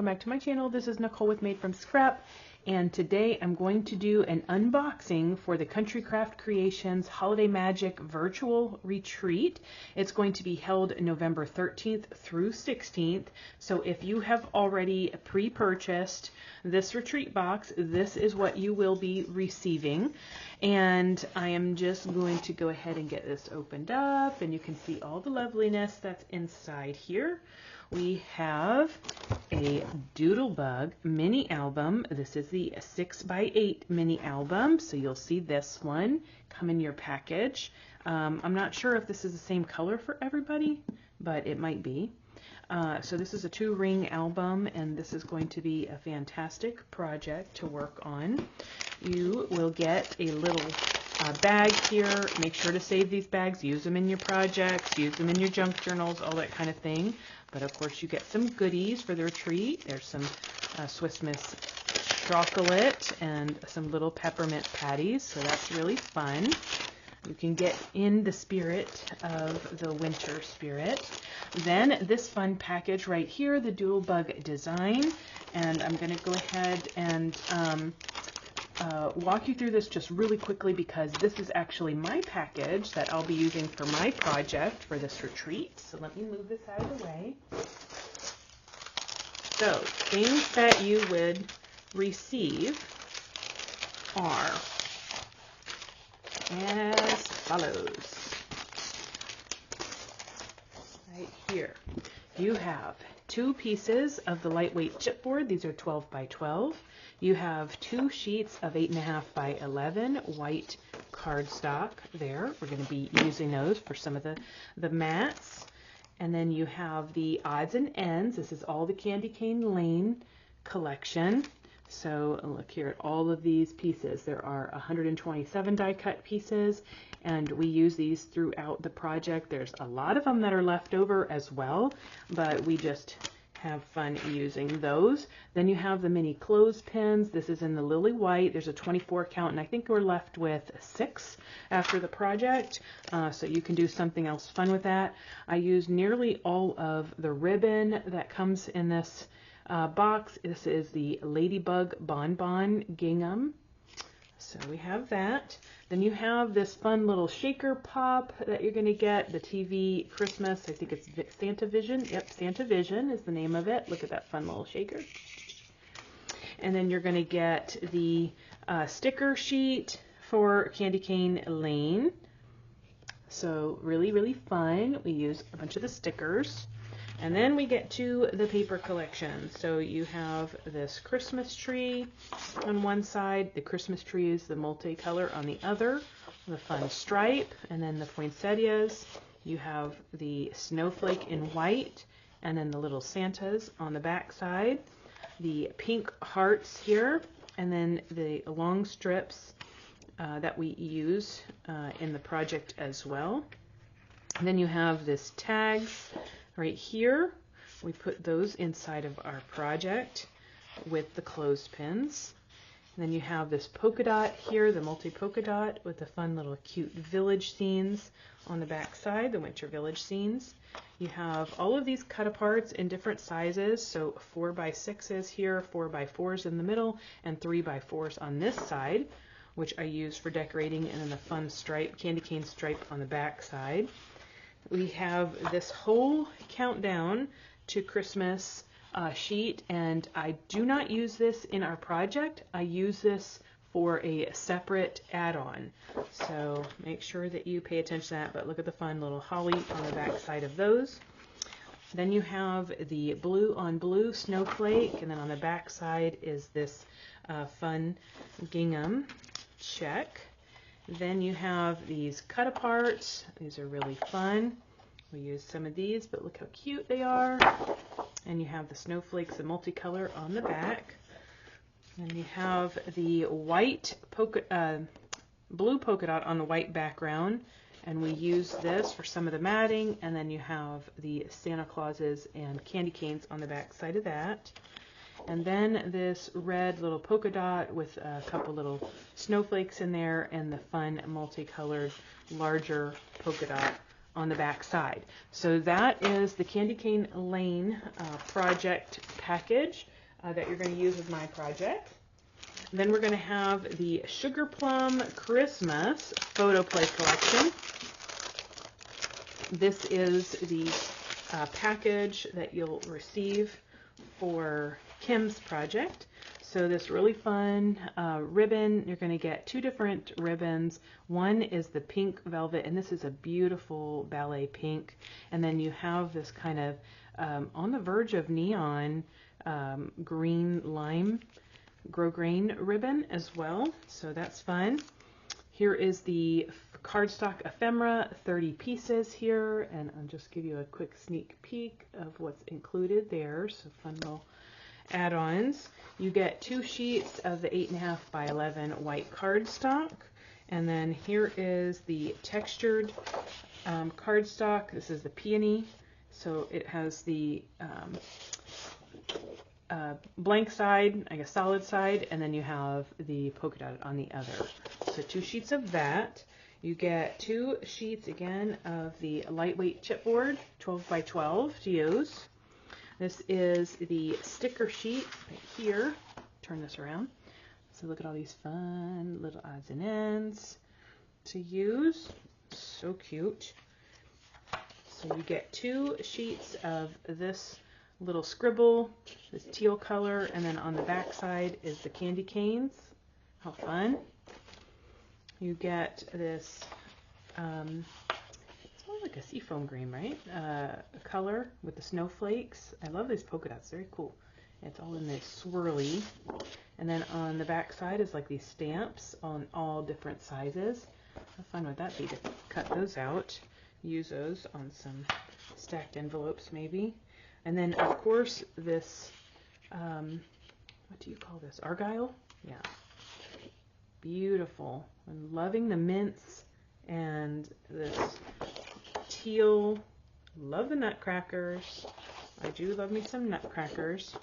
welcome back to my channel. This is Nicole with Made from Scrap, and today I'm going to do an unboxing for the Country Craft Creations Holiday Magic Virtual Retreat. It's going to be held November 13th through 16th, so if you have already pre-purchased this retreat box, this is what you will be receiving. And I am just going to go ahead and get this opened up, and you can see all the loveliness that's inside here. We have a Doodlebug mini album. This is the 6x8 mini album, so you'll see this one come in your package. I'm not sure if this is the same color for everybody, but it might be. So this is a 2-ring album, and this is going to be a fantastic project to work on. You will get a little bag here. Make sure to save these bags, use them in your projects, use them in your junk journals, all that kind of thing. But of course you get some goodies for the retreat. There's some Swiss Miss chocolate and some little peppermint patties, so that's really fun. You can get in the spirit of the winter spirit. Then this fun package right here, the Doodlebug design, and I'm going to go ahead and walk you through this just really quickly because this is actually my package that I'll be using for my project for this retreat. So let me move this out of the way. So things that you would receive are as follows. Right here, you have 2 pieces of the lightweight chipboard. These are 12 by 12. You have 2 sheets of 8.5 by 11 white cardstock there. We're going to be using those for some of the mats. And then you have the odds and ends. This is all the Candy Cane Lane collection. So look here at all of these pieces. There are 127 die cut pieces, and we use these throughout the project. There's a lot of them that are left over as well, but we just have fun using those. Then you have the mini clothespins. This is in the lily white. There's a 24 count, and I think we're left with 6 after the project, so you can do something else fun with that. I use nearly all of the ribbon that comes in this box. This is the Ladybug Bonbon Gingham. So we have that. Then you have this fun little shaker pop that you're going to get, the TV Christmas. I think it's Santa Vision. Yep, Santa Vision is the name of it. Look at that fun little shaker. And then you're going to get the sticker sheet for Candy Cane Lane. So really, really fun. We use a bunch of the stickers. And then we get to the paper collection. So you have this Christmas tree on one side. The Christmas tree is the multicolor on the other. The fun stripe, and then the poinsettias. You have the snowflake in white, and then the little Santas on the back side. The pink hearts here, and then the long strips that we use in the project as well. And then you have this tags right here. We put those inside of our project with the clothespins. And then you have this polka dot here, the multi polka dot with the fun little cute village scenes on the back side, the winter village scenes. You have all of these cut aparts in different sizes, so 4x6s here, 4x4s in the middle, and 3x4s on this side, which I use for decorating, and then the fun stripe, candy cane stripe on the back side. We have this whole countdown to Christmas sheet, and I do not use this in our project. I use this for a separate add-on. So make sure that you pay attention to that, but look at the fun little holly on the back side of those. Then you have the blue on blue snowflake, and then on the back side is this fun gingham check. Then you have these cut aparts. These are really fun. We use some of these, but look how cute they are. And you have the snowflakes, the multicolor on the back. And you have the white blue polka dot on the white background. And we use this for some of the matting. And then you have the Santa Clauses and candy canes on the back side of that. And then this red little polka dot with a couple little snowflakes in there, and the fun multicolored larger polka dot on the back side. So that is the Candy Cane Lane project package. that you're going to use with my project. Then we're going to have the Sugar Plum Christmas Photo Play Collection. This is the package that you'll receive for Kim's project. So this really fun ribbon, you're going to get 2 different ribbons. One is the pink velvet, and this is a beautiful ballet pink. And then you have this kind of on the verge of neon green lime grosgrain ribbon as well. So that's fun. Here is the cardstock ephemera, 30 pieces here, and I'll just give you a quick sneak peek of what's included there. So fun little add-ons. You get 2 sheets of the 8.5 by 11 white cardstock, and then here is the textured cardstock. This is the peony, so it has the blank side, I guess solid side, and then you have the polka dot on the other. So 2 sheets of that. You get 2 sheets again of the lightweight chipboard, 12 by 12 to use. This is the sticker sheet right here. Turn this around. So look at all these fun little odds and ends to use. So cute. So you get 2 sheets of this little scribble, this teal color, and then on the back side is the candy canes. How fun. You get this, it's more like a seafoam green, right? Color with the snowflakes. I love these polka dots, very cool. It's all in this swirly. And then on the back side is like these stamps on all different sizes. How fun would that be to cut those out? Use those on some stacked envelopes maybe. And then of course this, what do you call this? Argyle? Yeah. Beautiful. I'm loving the mints and this teal. Love the nutcrackers. I do love me some nutcrackers.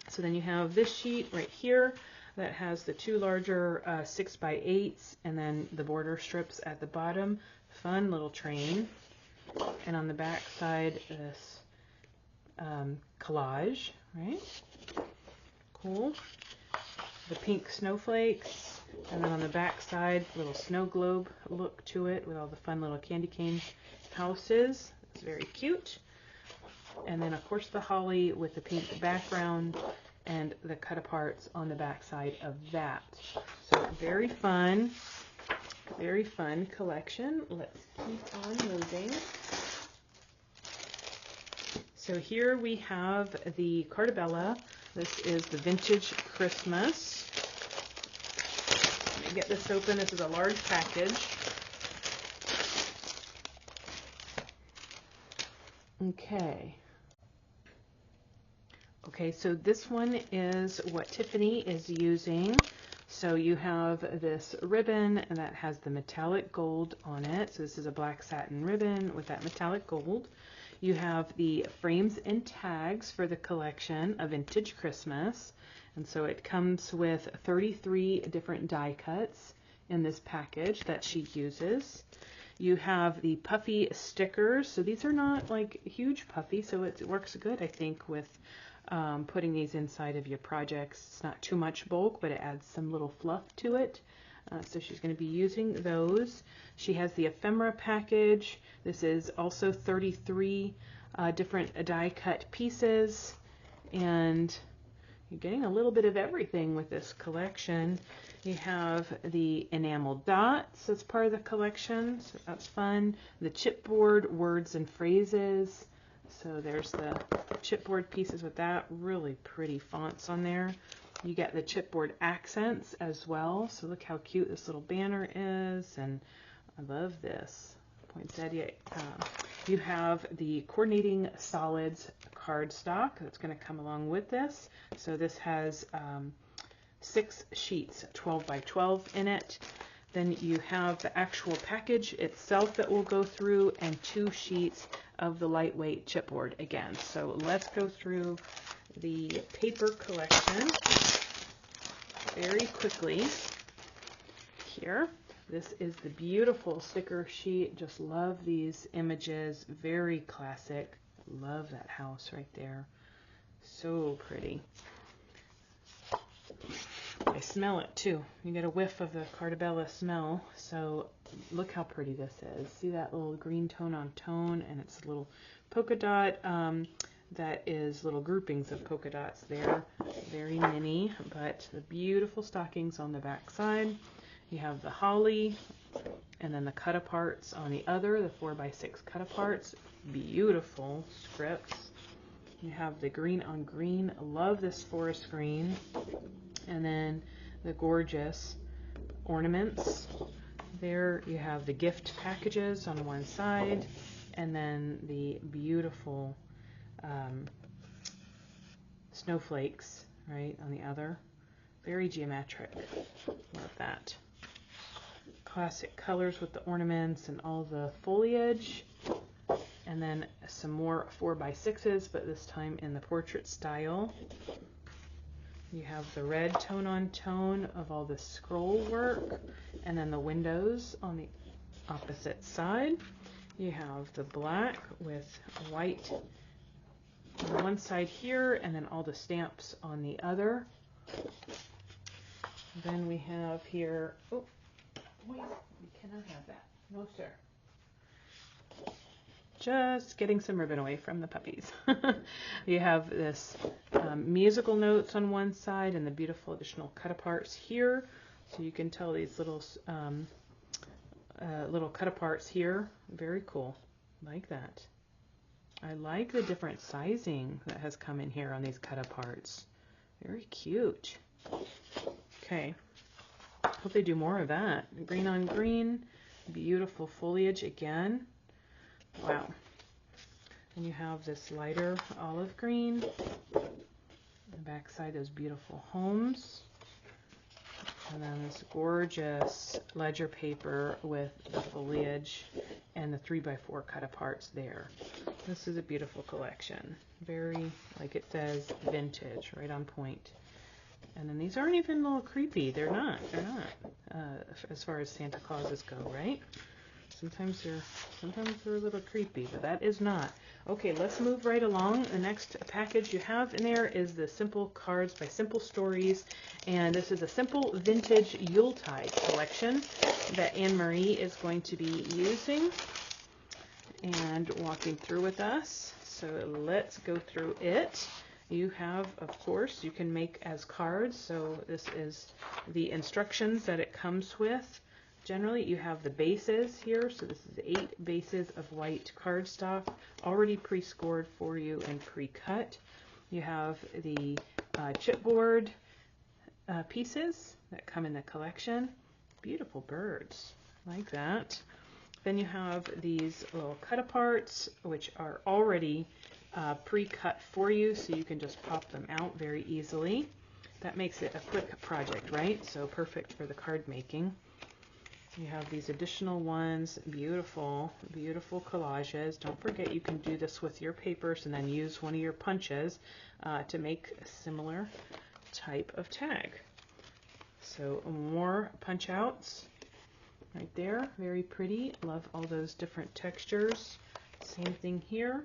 So then you have this sheet right here that has the 2 larger 6 by 8s and then the border strips at the bottom. Fun little train. And on the back side, this collage, right? Cool. The pink snowflakes. And then on the back side, little snow globe look to it with all the fun little candy cane houses. It's very cute. And then of course the holly with the pink background and the cut aparts on the back side of that. So very fun collection. Let's keep on moving. So here we have the Cartabella. This is the Vintage Christmas. Let me get this open. This is a large package. Okay, so this one is what Tiffany is using. So you have this ribbon and that has the metallic gold on it. So this is a black satin ribbon with that metallic gold. You have the frames and tags for the collection of Vintage Christmas. And so it comes with 33 different die cuts in this package that she uses. You have the puffy stickers. So these are not like huge puffy, so it works good, I think, with putting these inside of your projects. It's not too much bulk, but it adds some little fluff to it. So she's going to be using those. She has the ephemera package. This is also 33 different die cut pieces, and you're getting a little bit of everything with this collection. You have the enamel dots as part of the collection, so that's fun. The chipboard words and phrases. So there's the chipboard pieces with that, really pretty fonts on there. You get the chipboard accents as well. So look how cute this little banner is, and I love this poinsettia. You have the coordinating solids cardstock that's going to come along with this. So this has 6 sheets, 12 by 12 in it. Then you have the actual package itself that will go through, and 2 sheets of the lightweight chipboard again. So let's go through the paper collection very quickly here. This is the beautiful sticker sheet. Just love these images. Very classic. Love that house right there. So pretty. I smell it too. You get a whiff of the Cartabella smell. So look how pretty this is. See that little green tone on tone, and it's a little polka dot. That is little groupings of polka dots there. Very mini, but the beautiful stockings on the back side. You have the holly, and then the cut-aparts on the other, the 4x6 cut-aparts. Beautiful scripts. You have the green on green. Love this forest green. And then the gorgeous ornaments. There you have the gift packages on one side, and then the beautiful snowflakes, right, on the other. Very geometric. Love that. Classic colors with the ornaments and all the foliage. And then some more 4x6s, but this time in the portrait style. You have the red tone on tone of all the scroll work, and then the windows on the opposite side. You have the black with white on one side here, and then all the stamps on the other. Then we have here, oh, wait, you cannot have that. No, sir. Just getting some ribbon away from the puppies. You have this musical notes on one side and the beautiful additional cut-aparts here. So you can tell these little cut-aparts here. Very cool. Like that. I like the different sizing that has come in here on these cut-aparts. Very cute. Okay. Hope they do more of that. Green on green. Beautiful foliage again. Wow. And you have this lighter olive green. The back side, those beautiful homes. And then this gorgeous ledger paper with the foliage and the 3x4 cut-aparts there. This is a beautiful collection. Very, like it says, vintage, right on point. And then these aren't even a little creepy. They're not. As far as Santa Clauses go, right? Sometimes they're a little creepy, but that is not. Okay, let's move right along. The next package you have in there is the Simple Cards by Simple Stories, and this is a simple vintage Yuletide collection that Anne Marie is going to be using and walking through with us. So let's go through it. You have, of course, you can make as cards. So this is the instructions that it comes with. Generally, you have the bases here. So this is 8 bases of white cardstock, already pre-scored for you and pre-cut. You have the chipboard pieces that come in the collection. Beautiful birds, like that. Then you have these little cut-aparts, which are already pre-cut for you, so you can just pop them out very easily. That makes it a quick project, right? So perfect for the card making. You have these additional ones, beautiful, beautiful collages. Don't forget you can do this with your papers and then use one of your punches to make a similar type of tag. So more punch outs right there, very pretty. Love all those different textures. Same thing here,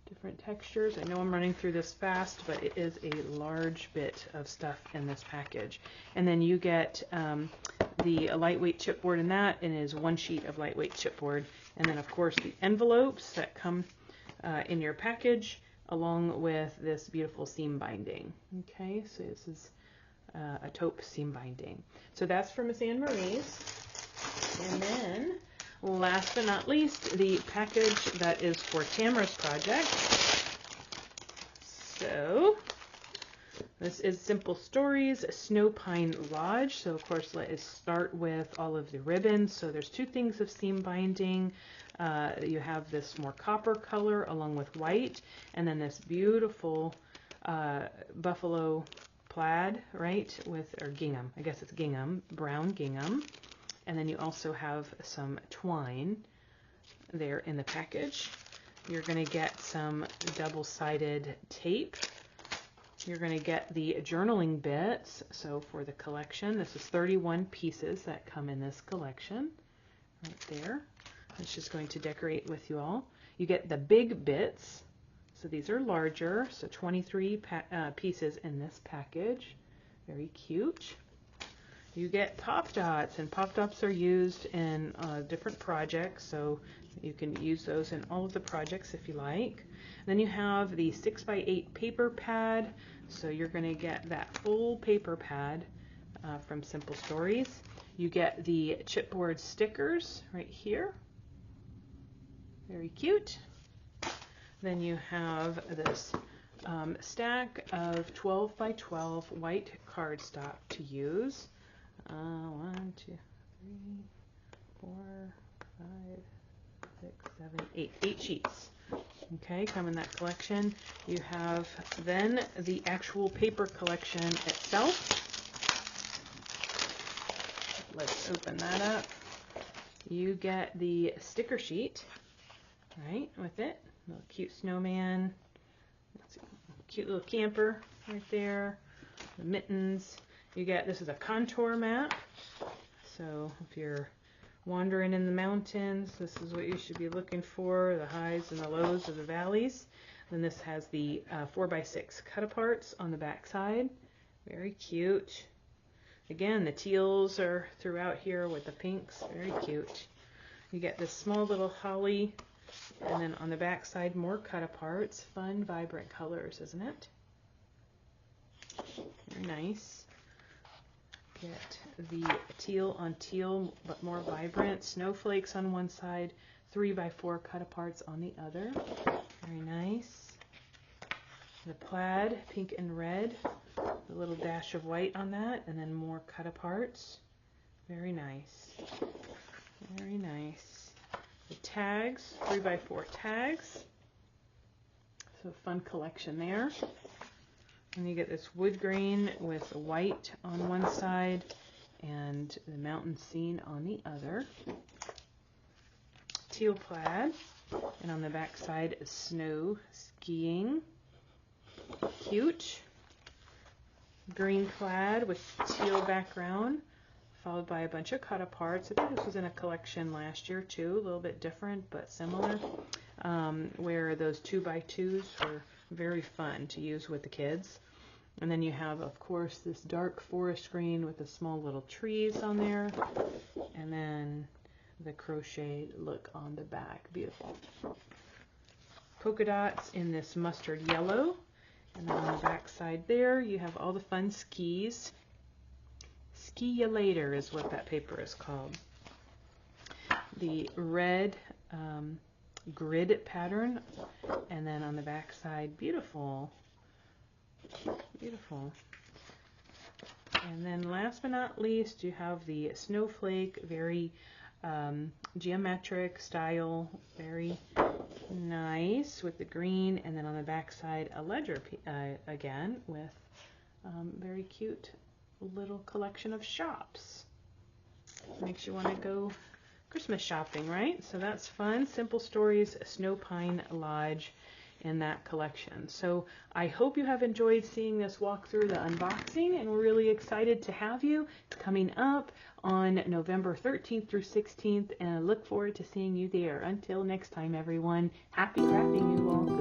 different textures. I know I'm running through this fast, but it is a large bit of stuff in this package. And then you get the lightweight chipboard in that, and it is 1 sheet of lightweight chipboard. And then of course the envelopes that come in your package, along with this beautiful seam binding. Okay, so this is a taupe seam binding. So that's for Miss Anne Marie's. And then last but not least, the package that is for Tamara's project. So this is Simple Stories, Snow Pine Lodge. So of course, let's start with all of the ribbons. So there's 2 things of seam binding. You have this more copper color along with white, and then this beautiful buffalo plaid, right, or gingham. I guess it's gingham, brown gingham. And then you also have some twine there in the package. You're going to get some double-sided tape. You're going to get the journaling bits. So for the collection, this is 31 pieces that come in this collection right there. It's just going to decorate with you all. You get the big bits. So these are larger, so 23 pieces in this package. Very cute. You get pop dots, and pop dots are used in different projects, so you can use those in all of the projects if you like. Then you have the 6x8 paper pad, so you're going to get that full paper pad from Simple Stories. You get the chipboard stickers right here. Very cute. Then you have this stack of 12 by 12 white cardstock to use. 1, 2, 3, 4, 5, 6, 7, 8. 8 sheets. Okay, come in that collection. You have then the actual paper collection itself. Let's open that up. You get the sticker sheet, right, with it. Little cute snowman. Cute little camper right there. The mittens. You get, this is a contour map. So if you're wandering in the mountains, this is what you should be looking for, the highs and the lows of the valleys. Then this has the 4x6 cut-aparts on the back side. Very cute. Again, the teals are throughout here with the pinks. Very cute. You get this small little holly, and then on the back side, more cut-aparts. Fun, vibrant colors, isn't it? Very nice. Get the teal on teal, but more vibrant. Snowflakes on one side, 3x4 cut-aparts on the other. Very nice. The plaid, pink and red, a little dash of white on that, and then more cut-aparts. Very nice. Very nice. The tags, 3x4 tags. So fun collection there. And you get this wood grain with white on one side and the mountain scene on the other. Teal plaid, and on the back side snow skiing. Cute. Green plaid with teal background, followed by a bunch of cut-aparts. I think this was in a collection last year too, a little bit different but similar, where those 2x2s were very fun to use with the kids. And then you have, of course, this dark forest green with the small little trees on there, and then the crochet look on the back. Beautiful. Polka dots in this mustard yellow, and then on the back side there you have all the fun skis. Ski Ya Later is what that paper is called. The red grid pattern, and then on the back side, beautiful. Beautiful. And then last but not least, you have the snowflake, very geometric style, very nice with the green, and then on the back side a ledger again with very cute little collection of shops. Makes you want to go Christmas shopping, right? So that's fun. Simple Stories Snow Pine Lodge in that collection. So I hope you have enjoyed seeing this walk through the unboxing, and we're really excited to have you. It's coming up on November 13th through 16th, and I look forward to seeing you there. Until next time, everyone, happy crafting, you all.